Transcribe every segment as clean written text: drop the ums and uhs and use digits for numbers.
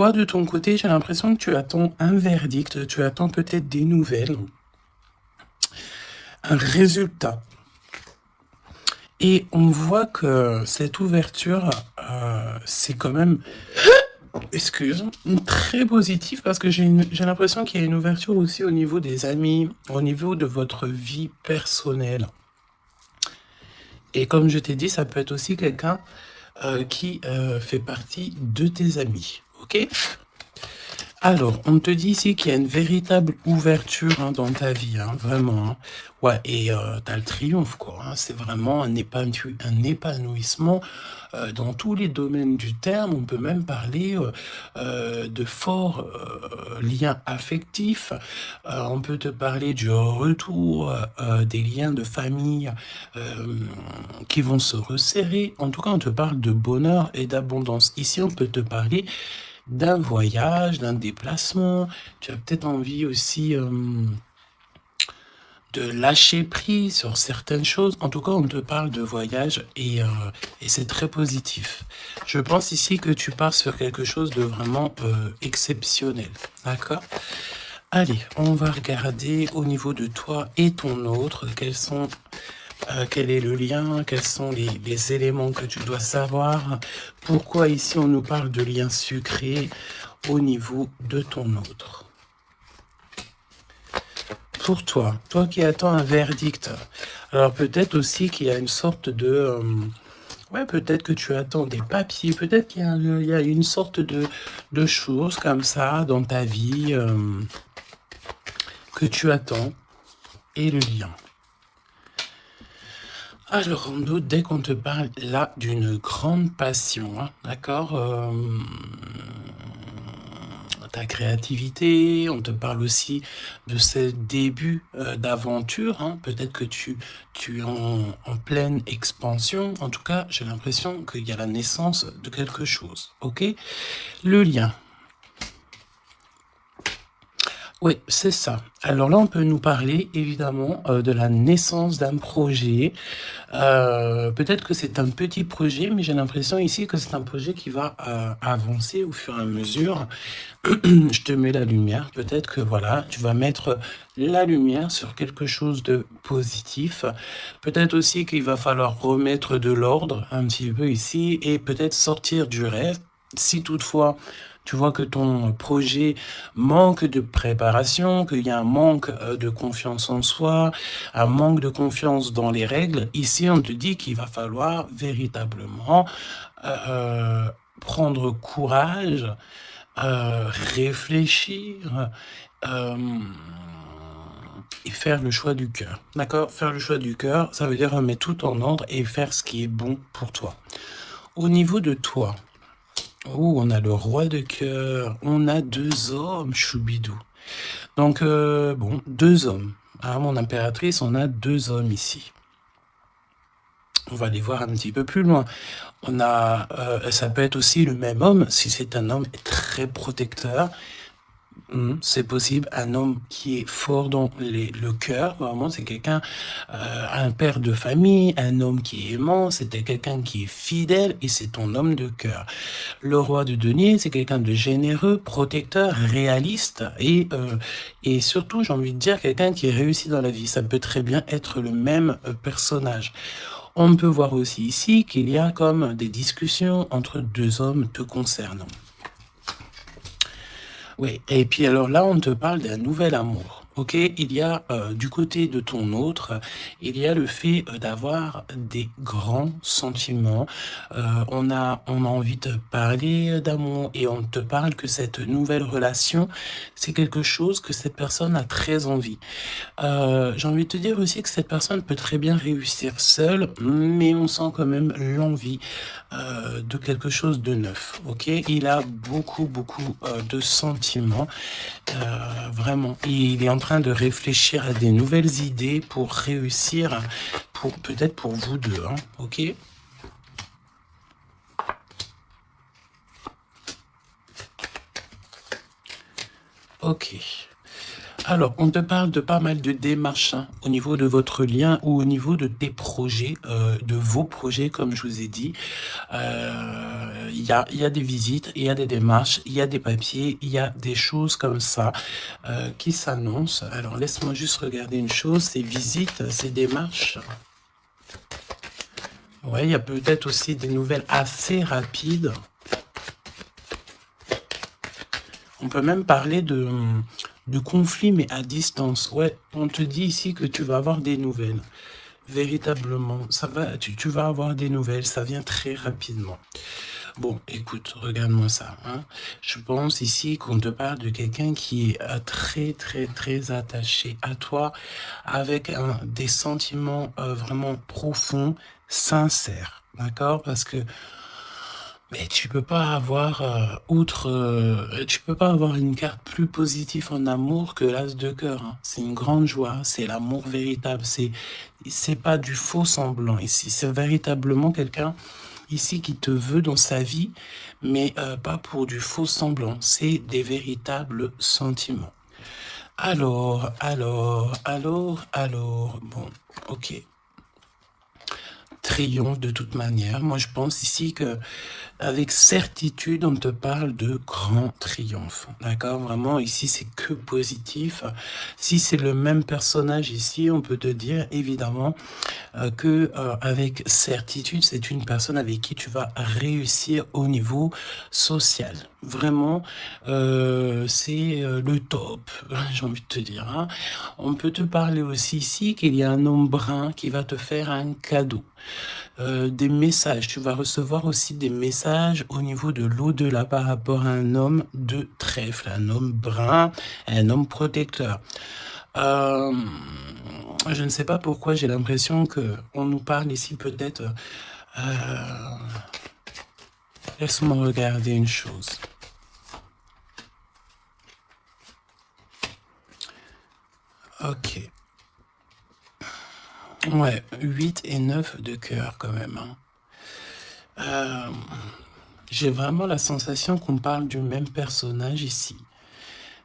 Toi, de ton côté, j'ai l'impression que tu attends un verdict, tu attends peut-être des nouvelles, un résultat. Et on voit que cette ouverture, c'est quand même, excuse, très positif parce que j'ai l'impression qu'il y a une ouverture aussi au niveau des amis, au niveau de votre vie personnelle. Et comme je t'ai dit, ça peut être aussi quelqu'un qui fait partie de tes amis, ok? Alors, on te dit ici qu'il y a une véritable ouverture dans ta vie, vraiment. Ouais, et t'as le triomphe, quoi. C'est vraiment un épanouissement dans tous les domaines du terme. On peut même parler de forts liens affectifs. On peut te parler du retour des liens de famille qui vont se resserrer. En tout cas, on te parle de bonheur et d'abondance. Ici, on peut te parler d'un voyage, d'un déplacement. Tu as peut-être envie aussi de lâcher prise sur certaines choses. En tout cas, on te parle de voyage et c'est très positif. Je pense ici que tu pars sur quelque chose de vraiment exceptionnel. D'accord ? Allez, on va regarder au niveau de toi et ton autre, quel est le lien, quels sont les éléments que tu dois savoir, pourquoi ici on nous parle de liens sucrés au niveau de ton autre. Pour toi qui attends un verdict, alors peut-être aussi qu'il y a une sorte de... ouais, peut-être que tu attends des papiers, peut-être qu'il y a une sorte de choses comme ça dans ta vie que tu attends, et le lien. Alors, on doute dès qu'on te parle là d'une grande passion, d'accord, ta créativité, on te parle aussi de ce début d'aventure, peut-être que tu es en pleine expansion, en tout cas, j'ai l'impression qu'il y a la naissance de quelque chose, ok? Le lien. Oui, c'est ça. Alors là, on peut nous parler évidemment de la naissance d'un projet. Peut-être que c'est un petit projet, mais j'ai l'impression ici que c'est un projet qui va avancer au fur et à mesure. Je te mets la lumière. Peut-être que voilà, tu vas mettre la lumière sur quelque chose de positif. Peut-être aussi qu'il va falloir remettre de l'ordre un petit peu ici et peut-être sortir du rêve. Si toutefois tu vois que ton projet manque de préparation, qu'il y a un manque de confiance en soi, un manque de confiance dans les règles, ici on te dit qu'il va falloir véritablement prendre courage, réfléchir et faire le choix du cœur. D'accord? Faire le choix du cœur, ça veut dire remettre tout en ordre et faire ce qui est bon pour toi. Au niveau de toi, oh, on a le roi de cœur, on a 2 hommes, choubidou. Donc, bon, 2 hommes. Mon impératrice, on a 2 hommes ici. On va les voir un petit peu plus loin. On a, ça peut être aussi le même homme, si c'est un homme très protecteur. C'est possible, un homme qui est fort dans le cœur, vraiment, c'est quelqu'un, un père de famille, un homme qui est aimant, c'était quelqu'un qui est fidèle et c'est ton homme de cœur. Le roi de denier, c'est quelqu'un de généreux, protecteur, réaliste et surtout, j'ai envie de dire, quelqu'un qui réussit dans la vie. Ça peut très bien être le même personnage. On peut voir aussi ici qu'il y a comme des discussions entre 2 hommes te concernant. Oui, et puis alors là, on te parle d'un nouvel amour. Ok, il y a du côté de ton autre, il y a le fait d'avoir des grands sentiments. On a envie de parler d'amour et on te parle que cette nouvelle relation, c'est quelque chose que cette personne a très envie. J'ai envie de te dire aussi que cette personne peut très bien réussir seule, mais on sent quand même l'envie de quelque chose de neuf, ok? Il a beaucoup de sentiments, vraiment. Il est en train de réfléchir à des nouvelles idées pour réussir, peut-être pour vous deux, ok? Ok. Alors, on te parle de pas mal de démarches au niveau de votre lien ou au niveau de tes projets, de vos projets, comme je vous ai dit. Il il y a des visites, il y a des démarches, il y a des papiers, il y a des choses comme ça qui s'annoncent. Alors, laisse-moi juste regarder une chose, ces visites, ces démarches. Ouais, il y a peut-être aussi des nouvelles assez rapides. On peut même parler de conflit, mais à distance. Ouais, on te dit ici que tu vas avoir des nouvelles. Véritablement, ça va, tu vas avoir des nouvelles, ça vient très rapidement. Bon, écoute, regarde-moi ça. Hein. Je pense ici qu'on te parle de quelqu'un qui est très, très, très attaché à toi, avec des sentiments vraiment profonds, sincères. D'accord? Parce que mais tu peux pas avoir tu peux pas avoir une carte plus positive en amour que l'as de cœur. Hein. C'est une grande joie, c'est l'amour véritable, c'est pas du faux semblant. Ici, c'est véritablement quelqu'un ici qui te veut dans sa vie, mais pas pour du faux semblant. C'est des véritables sentiments. Alors, bon, ok. Triomphe de toute manière. Moi, je pense ici que avec certitude, on te parle de grand triomphe. D'accord? Vraiment, ici, c'est que positif. Si c'est le même personnage ici, on peut te dire, évidemment, que avec certitude, c'est une personne avec qui tu vas réussir au niveau social. Vraiment, c'est le top, j'ai envie de te dire. Hein. On peut te parler aussi ici qu'il y a un homme brun qui va te faire un cadeau. Des messages, tu vas recevoir aussi des messages au niveau de l'au-delà par rapport à un homme de trèfle, un homme brun, un homme protecteur. Je ne sais pas pourquoi j'ai l'impression que on nous parle ici peut-être. Laisse-moi regarder une chose. Ok. Ouais, 8 et 9 de cœur quand même. Hein. J'ai vraiment la sensation qu'on parle du même personnage ici.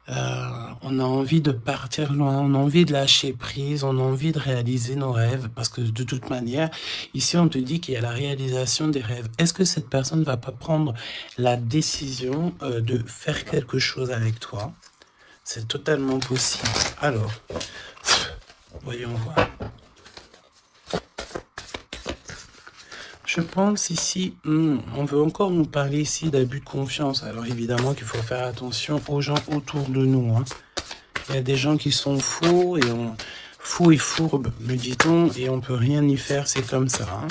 On a envie de partir loin, on a envie de lâcher prise, on a envie de réaliser nos rêves, parce que de toute manière, ici on te dit qu'il y a la réalisation des rêves. Est-ce que cette personne va pas prendre la décision de faire quelque chose avec toi? C'est totalement possible. Alors, voyons voir. Je pense ici, on veut encore nous parler ici d'abus de confiance. Alors évidemment qu'il faut faire attention aux gens autour de nous. Hein. Il y a des gens qui sont faux et fourbes, me dit-on, et on peut rien y faire, c'est comme ça. Hein.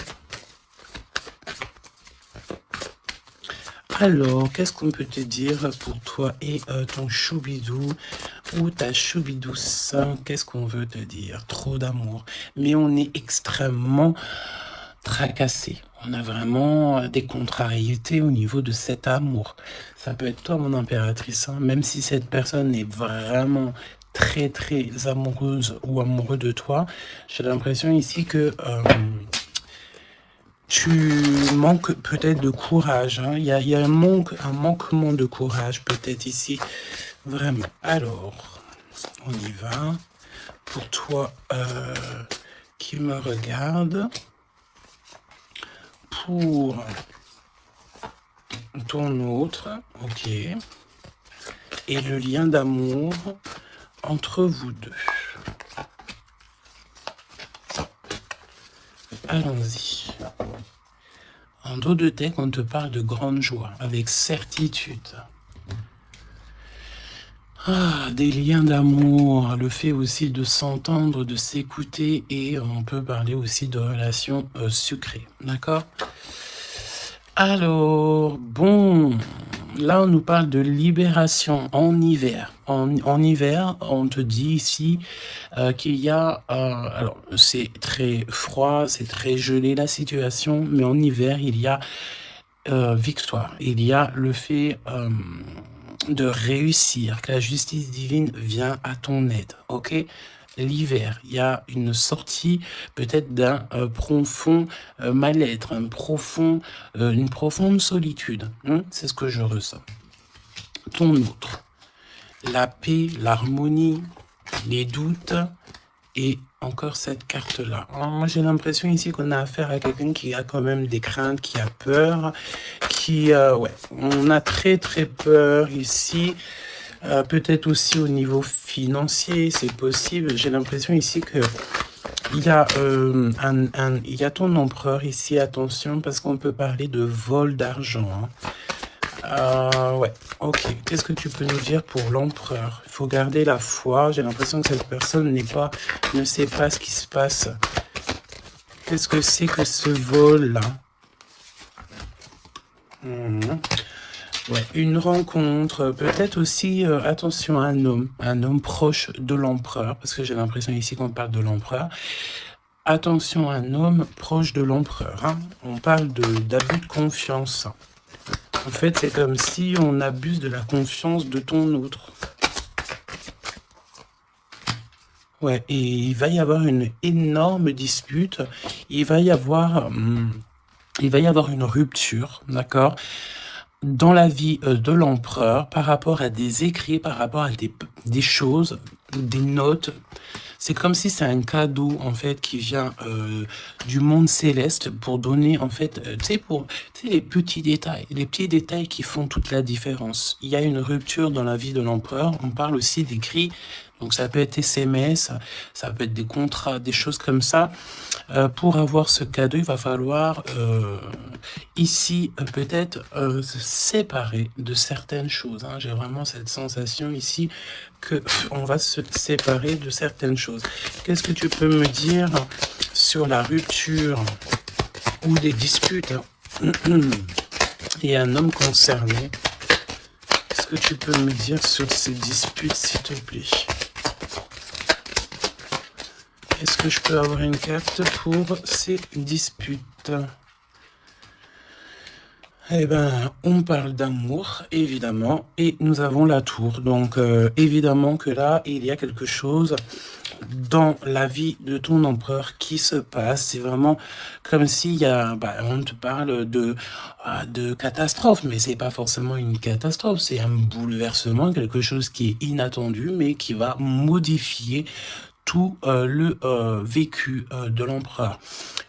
Alors, qu'est-ce qu'on peut te dire pour toi et ton choubidou ou ta choubidouce? Qu'est-ce qu'on veut te dire? Trop d'amour. Mais on est extrêmement tracassé. On a vraiment des contrariétés au niveau de cet amour. Ça peut être toi, mon impératrice, hein, même si cette personne est vraiment très, très amoureuse ou amoureux de toi. J'ai l'impression ici que tu manques peut-être de courage. Hein. Il y a un manquement de courage peut-être ici. Vraiment. Alors, on y va. Pour toi qui me regarde. Pour ton autre, ok, et le lien d'amour entre vous deux. Allons-y. En dos de tête, on te parle de grande joie, avec certitude. Ah, des liens d'amour, le fait aussi de s'entendre, de s'écouter, et on peut parler aussi de relations sucrées, d'accord? Alors, bon, là on nous parle de libération en hiver. En hiver, on te dit ici qu'il y a, alors c'est très froid, c'est très gelé la situation, mais en hiver, il y a victoire, il y a le fait de réussir, que la justice divine vient à ton aide, ok? L'hiver, il y a une sortie peut-être d'un profond mal-être, une profonde solitude. Hein? C'est ce que je ressens. Ton autre, la paix, l'harmonie, les doutes et encore cette carte-là. Moi, j'ai l'impression ici qu'on a affaire à quelqu'un qui a quand même des craintes, qui a peur, qui... ouais, on a très très peur ici. Peut-être aussi au niveau financier, c'est possible. J'ai l'impression ici que il y a il y a ton empereur ici, attention, parce qu'on peut parler de vol d'argent. Ouais, ok. Qu'est-ce que tu peux nous dire pour l'empereur? Il faut garder la foi. J'ai l'impression que cette personne ne sait pas ce qui se passe. Qu'est-ce que c'est que ce vol-là? Ouais, une rencontre, peut-être aussi, attention, un homme proche de l'empereur, parce que j'ai l'impression ici qu'on parle de l'empereur. Attention, un homme proche de l'empereur, hein. On parle d'abus de confiance. En fait, c'est comme si on abuse de la confiance de ton autre. Ouais, et il va y avoir une énorme dispute, il va y avoir une rupture, d'accord, dans la vie de l'empereur par rapport à des écrits, par rapport à des choses, des notes. C'est comme si c'est un cadeau, en fait, qui vient du monde céleste pour donner, en fait, tu sais, les petits détails qui font toute la différence. Il y a une rupture dans la vie de l'empereur. On parle aussi d'écrits. Donc, ça peut être SMS, ça peut être des contrats, des choses comme ça. Pour avoir ce cadeau, il va falloir ici peut-être se séparer de certaines choses, hein. J'ai vraiment cette sensation ici que on va se séparer de certaines choses. Qu'est-ce que tu peux me dire sur la rupture ou des disputes? Il y a un homme concerné. Qu'est-ce que tu peux me dire sur ces disputes, s'il te plaît? Est-ce que je peux avoir une carte pour ces disputes? Eh ben, on parle d'amour, évidemment, et nous avons la tour. Donc, évidemment que là, il y a quelque chose dans la vie de ton empereur qui se passe. C'est vraiment comme s'il y a, on te parle de catastrophe, mais c'est pas forcément une catastrophe, c'est un bouleversement, quelque chose qui est inattendu, mais qui va modifier tout le vécu de l'empereur.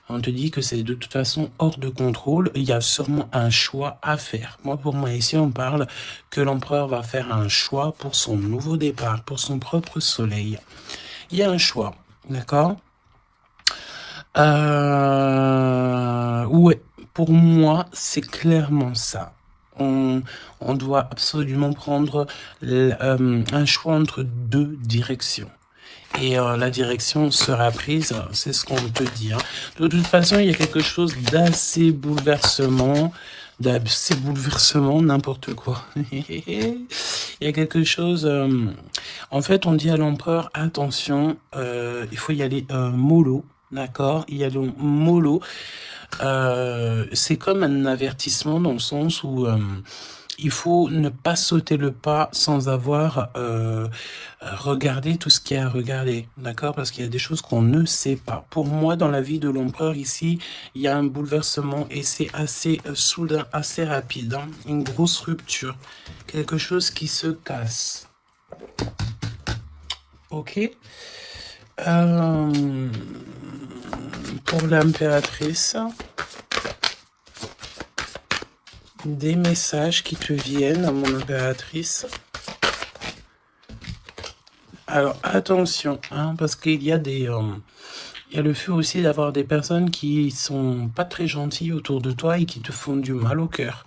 On te dit que c'est de toute façon hors de contrôle. Il y a sûrement un choix à faire. Pour moi, ici, on parle que l'empereur va faire un choix pour son nouveau départ, pour son propre soleil. Il y a un choix, d'accord? Ouais, pour moi, c'est clairement ça. On doit absolument prendre un choix entre deux directions. Et la direction sera prise, c'est ce qu'on te dit, hein. De toute façon, il y a quelque chose d'assez bouleversement, n'importe quoi. Il y a quelque chose... en fait, on dit à l'empereur, attention, il faut y aller mollo, d'accord? Il y a le mollo. C'est comme un avertissement dans le sens où... il faut ne pas sauter le pas sans avoir regardé tout ce qu'il y a à regarder, d'accord? Parce qu'il y a des choses qu'on ne sait pas. Pour moi, dans la vie de l'empereur ici, il y a un bouleversement et c'est assez soudain, assez rapide, hein? Une grosse rupture, quelque chose qui se casse. Ok. Pour l'impératrice... des messages qui te viennent à mon impératrice. Alors attention, hein, parce qu'il y a il y a le fait aussi d'avoir des personnes qui sont pas très gentilles autour de toi et qui te font du mal au cœur.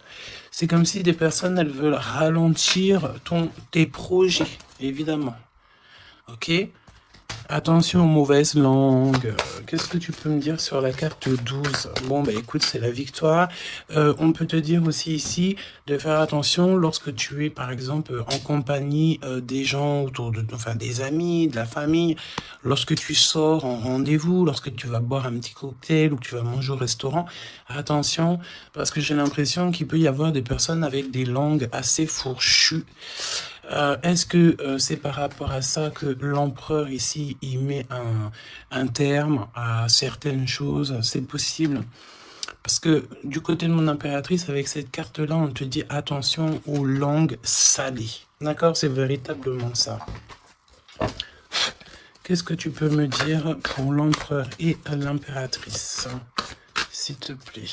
C'est comme si des personnes, elles veulent ralentir tes projets, évidemment. Ok? Attention aux mauvaises langues. Qu'est-ce que tu peux me dire sur la carte 12? Bon, écoute, c'est la victoire. On peut te dire aussi ici de faire attention lorsque tu es, par exemple, en compagnie des gens autour de... Enfin, des amis, de la famille. Lorsque tu sors en rendez-vous, lorsque tu vas boire un petit cocktail ou que tu vas manger au restaurant. Attention, parce que j'ai l'impression qu'il peut y avoir des personnes avec des langues assez fourchues. Est-ce que c'est par rapport à ça que l'empereur ici, il met un terme à certaines choses? C'est possible. Parce que du côté de mon impératrice, avec cette carte-là, on te dit attention aux langues salées. D'accord? C'est véritablement ça. Qu'est-ce que tu peux me dire pour l'empereur et l'impératrice, s'il te plaît?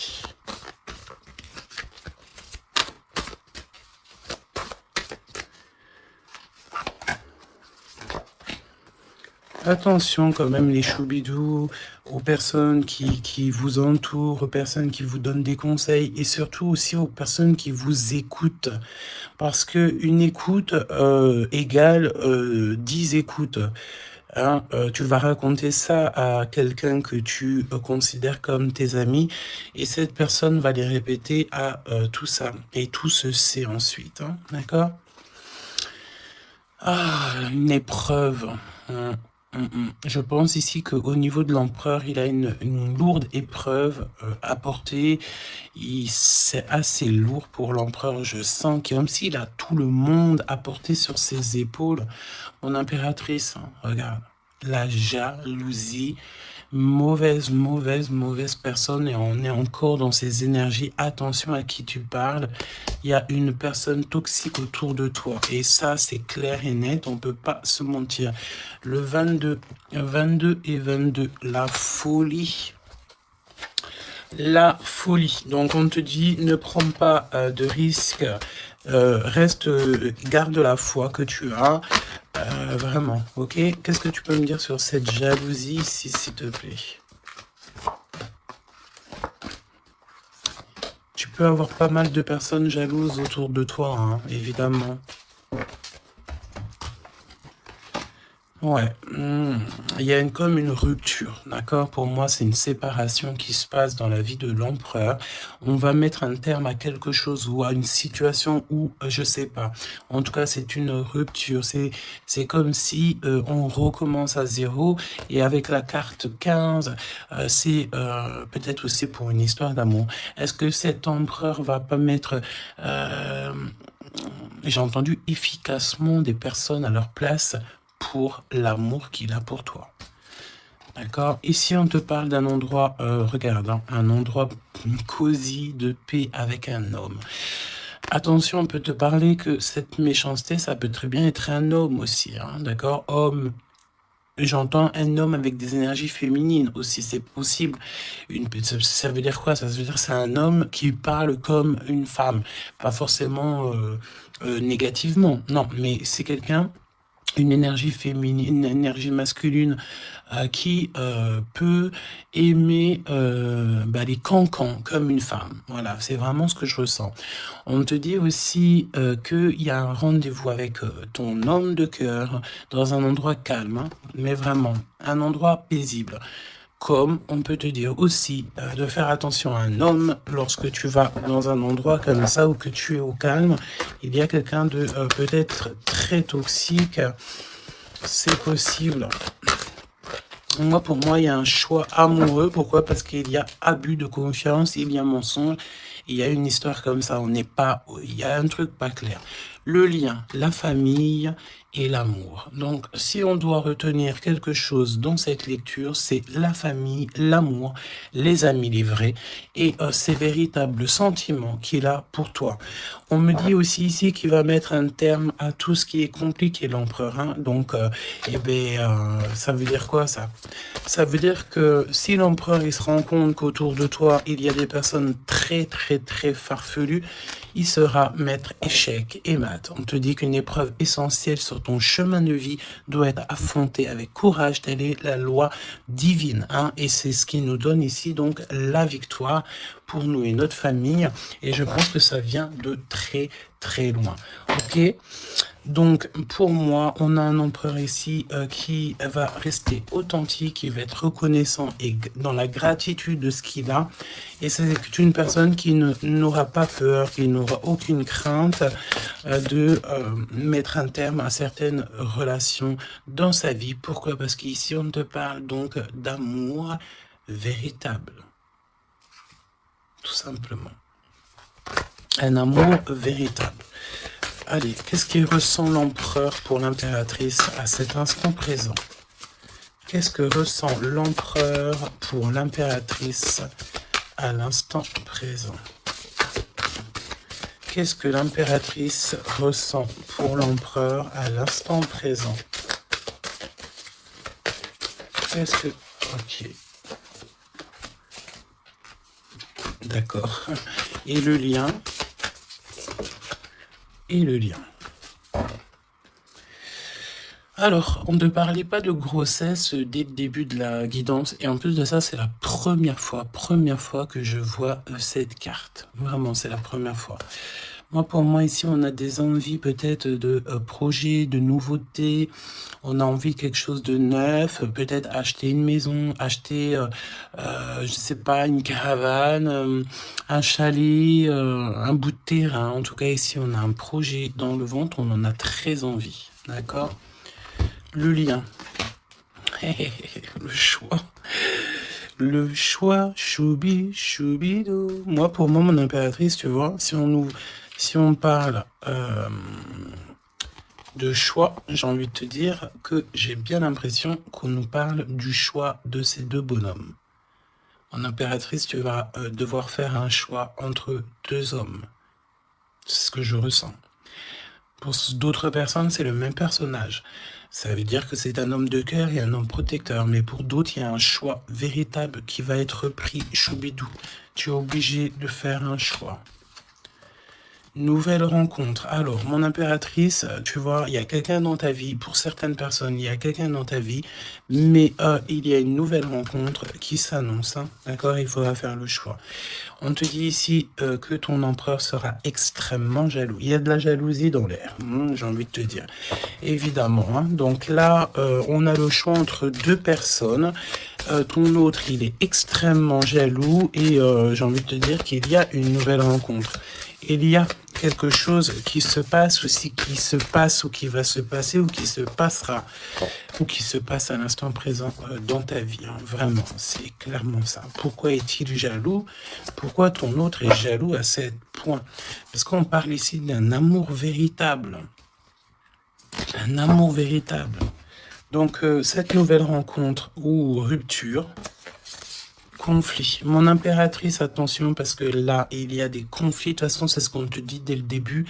Attention quand même les choubidous, aux personnes qui vous entourent, aux personnes qui vous donnent des conseils et surtout aussi aux personnes qui vous écoutent. Parce que une écoute égale 10 écoutes. Hein, tu vas raconter ça à quelqu'un que tu considères comme tes amis et cette personne va les répéter à tout ça. Et tout se sait ensuite. Hein, d'accord? Ah, une épreuve. Je pense ici qu'au niveau de l'empereur, il a une lourde épreuve à porter. C'est assez lourd pour l'empereur. Je sens que comme s'il a tout le monde à porter sur ses épaules. Mon impératrice, hein, regarde, la jalousie, mauvaise personne et on est encore dans ces énergies. Attention à qui tu parles. Il y a une personne toxique autour de toi et ça c'est clair et net, on peut pas se mentir. Le 22 et 22, la folie. La folie. Donc on te dit ne prends pas de risques, reste, garde la foi que tu as. Vraiment, ok? Qu'est-ce que tu peux me dire sur cette jalousie ici, s'il te plaît? Tu peux avoir pas mal de personnes jalouses autour de toi, hein, évidemment. Ouais, il y a comme une rupture, d'accord? Pour moi, c'est une séparation qui se passe dans la vie de l'empereur. On va mettre un terme à quelque chose ou à une situation où, je sais pas. En tout cas, c'est une rupture. C'est comme si on recommence à zéro. Et avec la carte 15, c'est peut-être aussi pour une histoire d'amour. Est-ce que cet empereur va pas mettre... j'ai entendu efficacement des personnes à leur place pour l'amour qu'il a pour toi. D'accord? Ici, on te parle d'un endroit, regarde, hein, un endroit cosy, de paix avec un homme. Attention, on peut te parler que cette méchanceté, ça peut très bien être un homme aussi, hein, d'accord? Homme, j'entends un homme avec des énergies féminines aussi, c'est possible. Ça veut dire quoi? Ça veut dire que c'est un homme qui parle comme une femme, pas forcément négativement, non, mais c'est quelqu'un, une énergie féminine, une énergie masculine qui peut aimer les cancans comme une femme. Voilà, c'est vraiment ce que je ressens. On te dit aussi qu'il y a un rendez-vous avec ton homme de cœur dans un endroit calme, hein, mais vraiment un endroit paisible. Comme on peut te dire aussi de faire attention à un homme lorsque tu vas dans un endroit comme ça ou que tu es au calme. Il y a quelqu'un de peut-être très toxique. C'est possible. Pour moi, il y a un choix amoureux. Pourquoi? Parce qu'il y a abus de confiance, il y a mensonge, il y a une histoire comme ça. On n'est pas, il y a un truc pas clair. Le lien, la famille et l'amour. Donc, si on doit retenir quelque chose dans cette lecture, c'est la famille, l'amour, les amis, les vrais et ces véritables sentiments qu'il a pour toi. On me dit aussi ici qu'il va mettre un terme à tout ce qui est compliqué, l'empereur. Hein. Donc, ça veut dire quoi ça? Ça veut dire que si l'empereur il se rend compte qu'autour de toi, il y a des personnes très farfelues, il sera maître échec et mat. On te dit qu'une épreuve essentielle sur ton chemin de vie doit être affrontée avec courage. Telle est la loi divine. Hein, et c'est ce qui nous donne ici donc la victoire pour nous et notre famille. Et je pense que ça vient de très loin. Ok? Donc, pour moi, on a un empereur ici qui va rester authentique, qui va être reconnaissant et dans la gratitude de ce qu'il a. Et c'est une personne qui n'aura pas peur, qui n'aura aucune crainte de mettre un terme à certaines relations dans sa vie. Pourquoi? Parce qu'ici, on te parle donc d'amour véritable. Tout simplement. Un amour véritable. Allez, qu'est-ce qu'il ressent l'empereur pour l'impératrice à cet instant présent? Qu'est-ce que ressent l'empereur pour l'impératrice à l'instant présent? Qu'est-ce que l'impératrice ressent pour l'empereur à l'instant présent? Qu'est-ce que... Ok. D'accord. Et le lien? Et le lien. Alors, on ne parlait pas de grossesse dès le début de la guidance. Et en plus de ça, c'est la première fois que je vois cette carte. Vraiment, c'est la première fois. Moi, pour moi, ici, on a des envies peut-être de projets, de nouveautés. On a envie de quelque chose de neuf, peut-être acheter une maison, acheter, je sais pas, une caravane, un chalet, un bout de terrain. En tout cas, ici, on a un projet dans le ventre, on en a très envie. D'accord? Le lien. Le choix. Le choix, choubi, choubidou. Moi, pour moi, mon impératrice, tu vois, si on parle de choix, j'ai envie de te dire que j'ai bien l'impression qu'on nous parle du choix de ces deux bonhommes. En impératrice, tu vas devoir faire un choix entre deux hommes. C'est ce que je ressens. Pour d'autres personnes, c'est le même personnage. Ça veut dire que c'est un homme de cœur et un homme protecteur. Mais pour d'autres, il y a un choix véritable qui va être pris. Choubidou, tu es obligé de faire un choix. Nouvelle rencontre. Alors, mon impératrice, tu vois, il y a quelqu'un dans ta vie. Pour certaines personnes, il y a quelqu'un dans ta vie. Mais il y a une nouvelle rencontre qui s'annonce. Hein, d'accord? Il faudra faire le choix. On te dit ici que ton empereur sera extrêmement jaloux. Il y a de la jalousie dans l'air, j'ai envie de te dire. Évidemment. Hein. Donc là, on a le choix entre deux personnes. Ton autre, il est extrêmement jaloux et j'ai envie de te dire qu'il y a une nouvelle rencontre. Il y a quelque chose qui se passe aussi, qui se passe ou qui va se passer ou qui se passera ou qui se passe à l'instant présent dans ta vie. Hein. Vraiment, c'est clairement ça. Pourquoi est-il jaloux? Pourquoi ton autre est jaloux à ce point? Parce qu'on parle ici d'un amour véritable. Un amour véritable. Donc, cette nouvelle rencontre ou rupture, conflit. Mon impératrice, attention, parce que là, il y a des conflits. De toute façon, c'est ce qu'on te dit dès le début.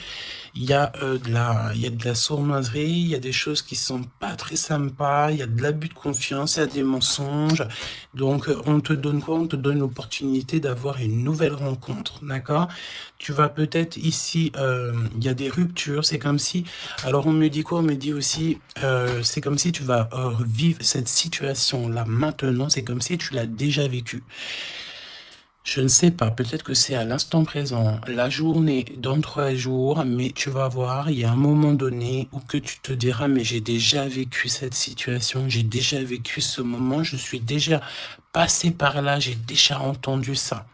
Il y a de la sournoiserie, il y a des choses qui sont pas très sympas, il y a de l'abus de confiance, il y a des mensonges. Donc, on te donne quoi? On te donne l'opportunité d'avoir une nouvelle rencontre, d'accord? Tu vas peut-être ici, il y a des ruptures, c'est comme si... Alors, on me dit quoi? On me dit aussi, c'est comme si tu vas vivre cette situation-là maintenant, c'est comme si tu l'as déjà vécue. Je ne sais pas, peut-être que c'est à l'instant présent, la journée, dans 3 jours, mais tu vas voir, il y a un moment donné où que tu te diras, mais j'ai déjà vécu cette situation, j'ai déjà vécu ce moment, je suis déjà passé par là, j'ai déjà entendu ça.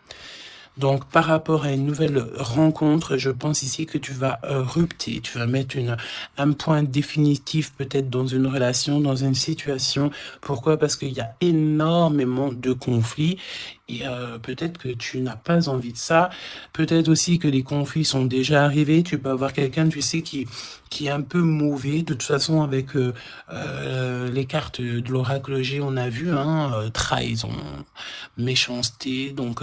Donc, par rapport à une nouvelle rencontre, je pense ici que tu vas rupter, tu vas mettre un point définitif peut-être dans une relation, dans une situation. Pourquoi? Parce qu'il y a énormément de conflits et peut-être que tu n'as pas envie de ça. Peut-être aussi que les conflits sont déjà arrivés. Tu peux avoir quelqu'un, tu sais, qui est un peu mauvais. De toute façon, avec les cartes de l'oracle G, on a vu, hein, trahison, méchanceté. Donc,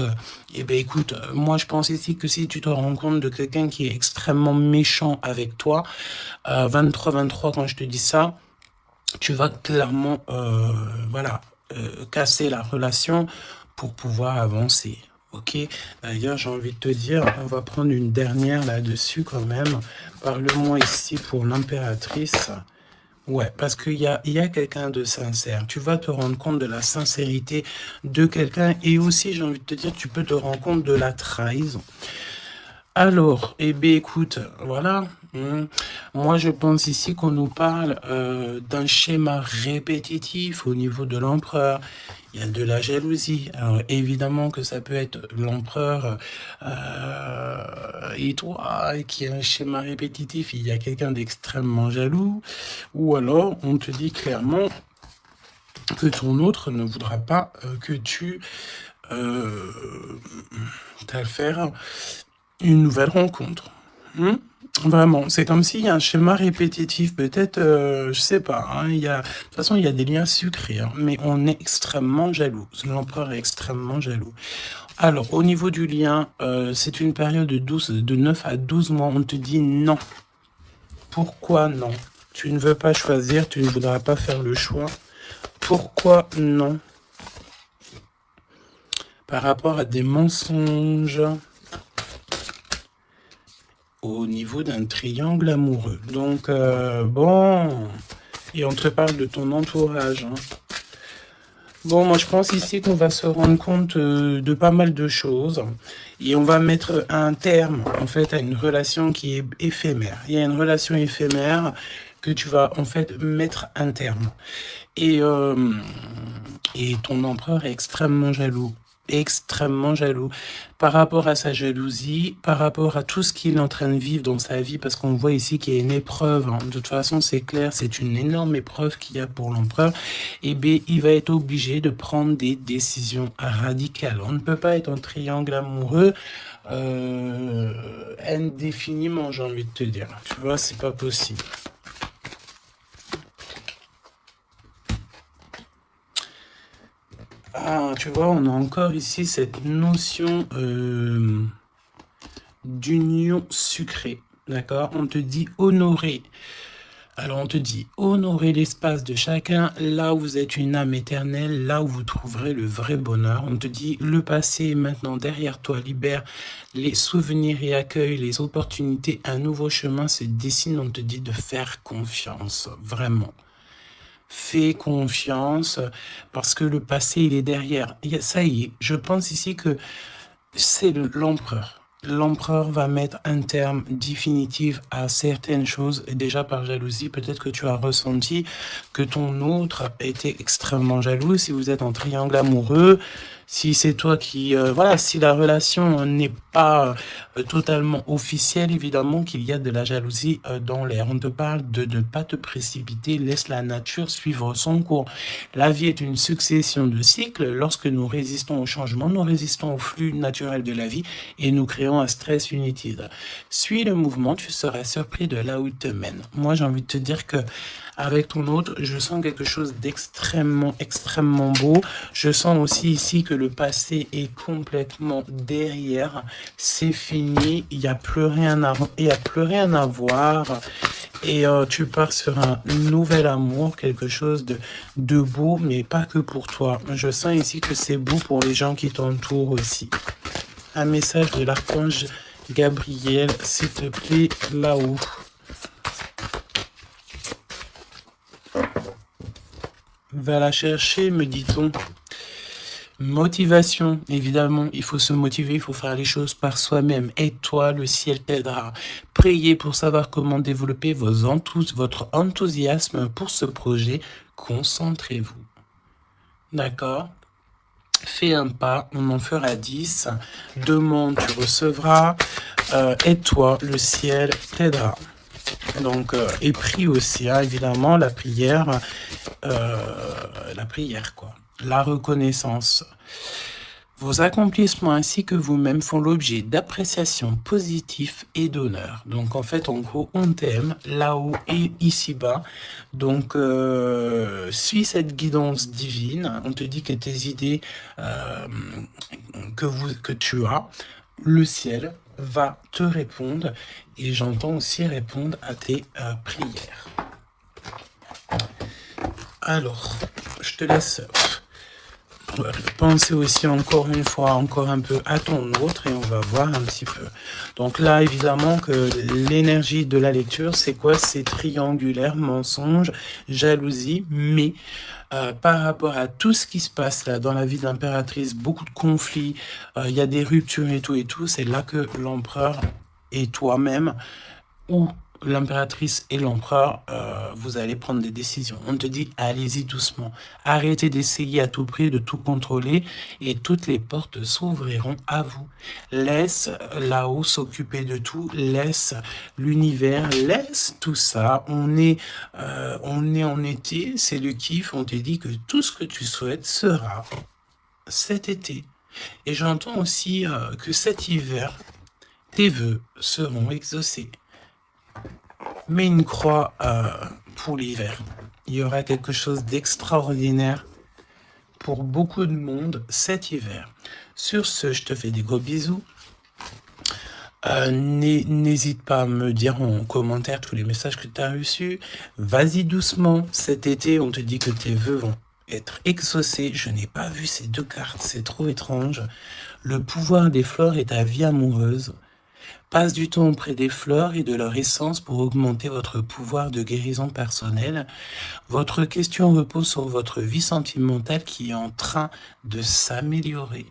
eh ben, écoute, moi, je pense ici que si tu te rends compte de quelqu'un qui est extrêmement méchant avec toi, 23-23, quand je te dis ça, tu vas clairement, voilà, casser la relation pour pouvoir avancer. Ok, d'ailleurs, j'ai envie de te dire, on va prendre une dernière là-dessus quand même. Parle-moi ici pour l'impératrice. Ouais, parce qu'il y a quelqu'un de sincère. Tu vas te rendre compte de la sincérité de quelqu'un et aussi, j'ai envie de te dire, tu peux te rendre compte de la trahison. Alors, eh bien, écoute, voilà. Moi, je pense ici qu'on nous parle d'un schéma répétitif au niveau de l'empereur. Il y a de la jalousie. Alors, évidemment que ça peut être l'empereur et toi, qui a un schéma répétitif. Il y a quelqu'un d'extrêmement jaloux. Ou alors, on te dit clairement que ton autre ne voudra pas que tu faire une nouvelle rencontre. Vraiment, c'est comme s'il y a un schéma répétitif, peut-être, je sais pas, hein, de toute façon, il y a des liens sucrés, hein, mais on est extrêmement jaloux. L'empereur est extrêmement jaloux. Alors, au niveau du lien, c'est une période de 9 à 12 mois, on te dit non. Pourquoi non? Tu ne veux pas choisir, tu ne voudras pas faire le choix. Pourquoi non? Par rapport à des mensonges au niveau d'un triangle amoureux. Donc, bon, Et on te parle de ton entourage, hein. Bon, moi je pense ici qu'on va se rendre compte de pas mal de choses et on va mettre un terme en fait à une relation qui est éphémère. Il y a une relation éphémère que tu vas en fait mettre un terme. Et, euh, et ton empereur est extrêmement jaloux par rapport à sa jalousie, par rapport à tout ce qu'il est en train de vivre dans sa vie, parce qu'on voit ici qu'il y a une épreuve, hein. De toute façon, c'est clair, c'est une énorme épreuve qu'il y a pour l'empereur. Et bien, il va être obligé de prendre des décisions radicales. On ne peut pas être en triangle amoureux indéfiniment, j'ai envie de te dire. Tu vois, c'est pas possible. Ah, tu vois, on a encore ici cette notion d'union sucrée, d'accord? On te dit honorer. Alors on te dit honorer l'espace de chacun, là où vous êtes une âme éternelle, là où vous trouverez le vrai bonheur. On te dit le passé est maintenant derrière toi, libère les souvenirs et accueille les opportunités. Un nouveau chemin se dessine, on te dit de faire confiance, vraiment. Fais confiance parce que le passé, il est derrière. Ça y est, je pense ici que c'est l'empereur. L'empereur va mettre un terme définitif à certaines choses. Et déjà par jalousie, peut-être que tu as ressenti que ton autre était extrêmement jaloux. Si vous êtes en triangle amoureux, si c'est toi qui... voilà, si la relation n'est pas totalement officielle, évidemment qu'il y a de la jalousie dans l'air. On te parle de ne pas te précipiter, laisse la nature suivre son cours. La vie est une succession de cycles. Lorsque nous résistons au changement, nous résistons au flux naturel de la vie et nous créons un stress inutile. Suis le mouvement, tu seras surpris de là où il te mène. Moi, j'ai envie de te dire que avec ton autre, je sens quelque chose extrêmement beau. Je sens aussi ici que le passé est complètement derrière. C'est fini. Il n'y a plus rien à voir. Et tu pars sur un nouvel amour, quelque chose de beau, mais pas que pour toi. Je sens ici que c'est beau pour les gens qui t'entourent aussi. Un message de l'archange Gabriel, s'il te plaît, là-haut. Va la chercher, me dit-on. Motivation, évidemment, il faut se motiver, il faut faire les choses par soi-même. Aide-toi, le ciel t'aidera. Priez pour savoir comment développer votre enthousiasme pour ce projet. Concentrez-vous. D'accord? Fais un pas, on en fera 10. Demande, tu recevras. Aide-toi, le ciel t'aidera. Donc, et prie aussi, hein, évidemment, la prière, quoi. La reconnaissance. Vos accomplissements ainsi que vous-même font l'objet d'appréciation positive et d'honneur. Donc, en fait, en gros, on t'aime là-haut et ici-bas. Donc, suis cette guidance divine. On te dit que tes idées que tu as, le ciel va te répondre. Et j'entends aussi répondre à tes prières. Alors, je te laisse penser aussi encore une fois, encore un peu à ton autre et on va voir un petit peu. Donc là, évidemment que l'énergie de la lecture, c'est quoi? C'est triangulaire, mensonge, jalousie, mais par rapport à tout ce qui se passe là dans la vie d'impératrice, beaucoup de conflits, il y a des ruptures et tout, c'est là que l'empereur et toi-même ou l'impératrice et l'empereur, vous allez prendre des décisions. On te dit, allez-y doucement. Arrêtez d'essayer à tout prix de tout contrôler et toutes les portes s'ouvriront à vous. Laisse là-haut s'occuper de tout. Laisse l'univers. Laisse tout ça. On est en été. C'est le kiff. On te dit que tout ce que tu souhaites sera cet été. Et j'entends aussi que cet hiver, tes vœux seront exaucés. Mets une croix pour l'hiver. Il y aura quelque chose d'extraordinaire pour beaucoup de monde cet hiver. Sur ce, je te fais des gros bisous. N'hésite pas à me dire en commentaire tous les messages que tu as reçus. Vas-y doucement. Cet été, on te dit que tes vœux vont être exaucés. Je n'ai pas vu ces deux cartes. C'est trop étrange. Le pouvoir des fleurs est ta vie amoureuse. Passe du temps auprès des fleurs et de leur essence pour augmenter votre pouvoir de guérison personnelle. Votre question repose sur votre vie sentimentale qui est en train de s'améliorer.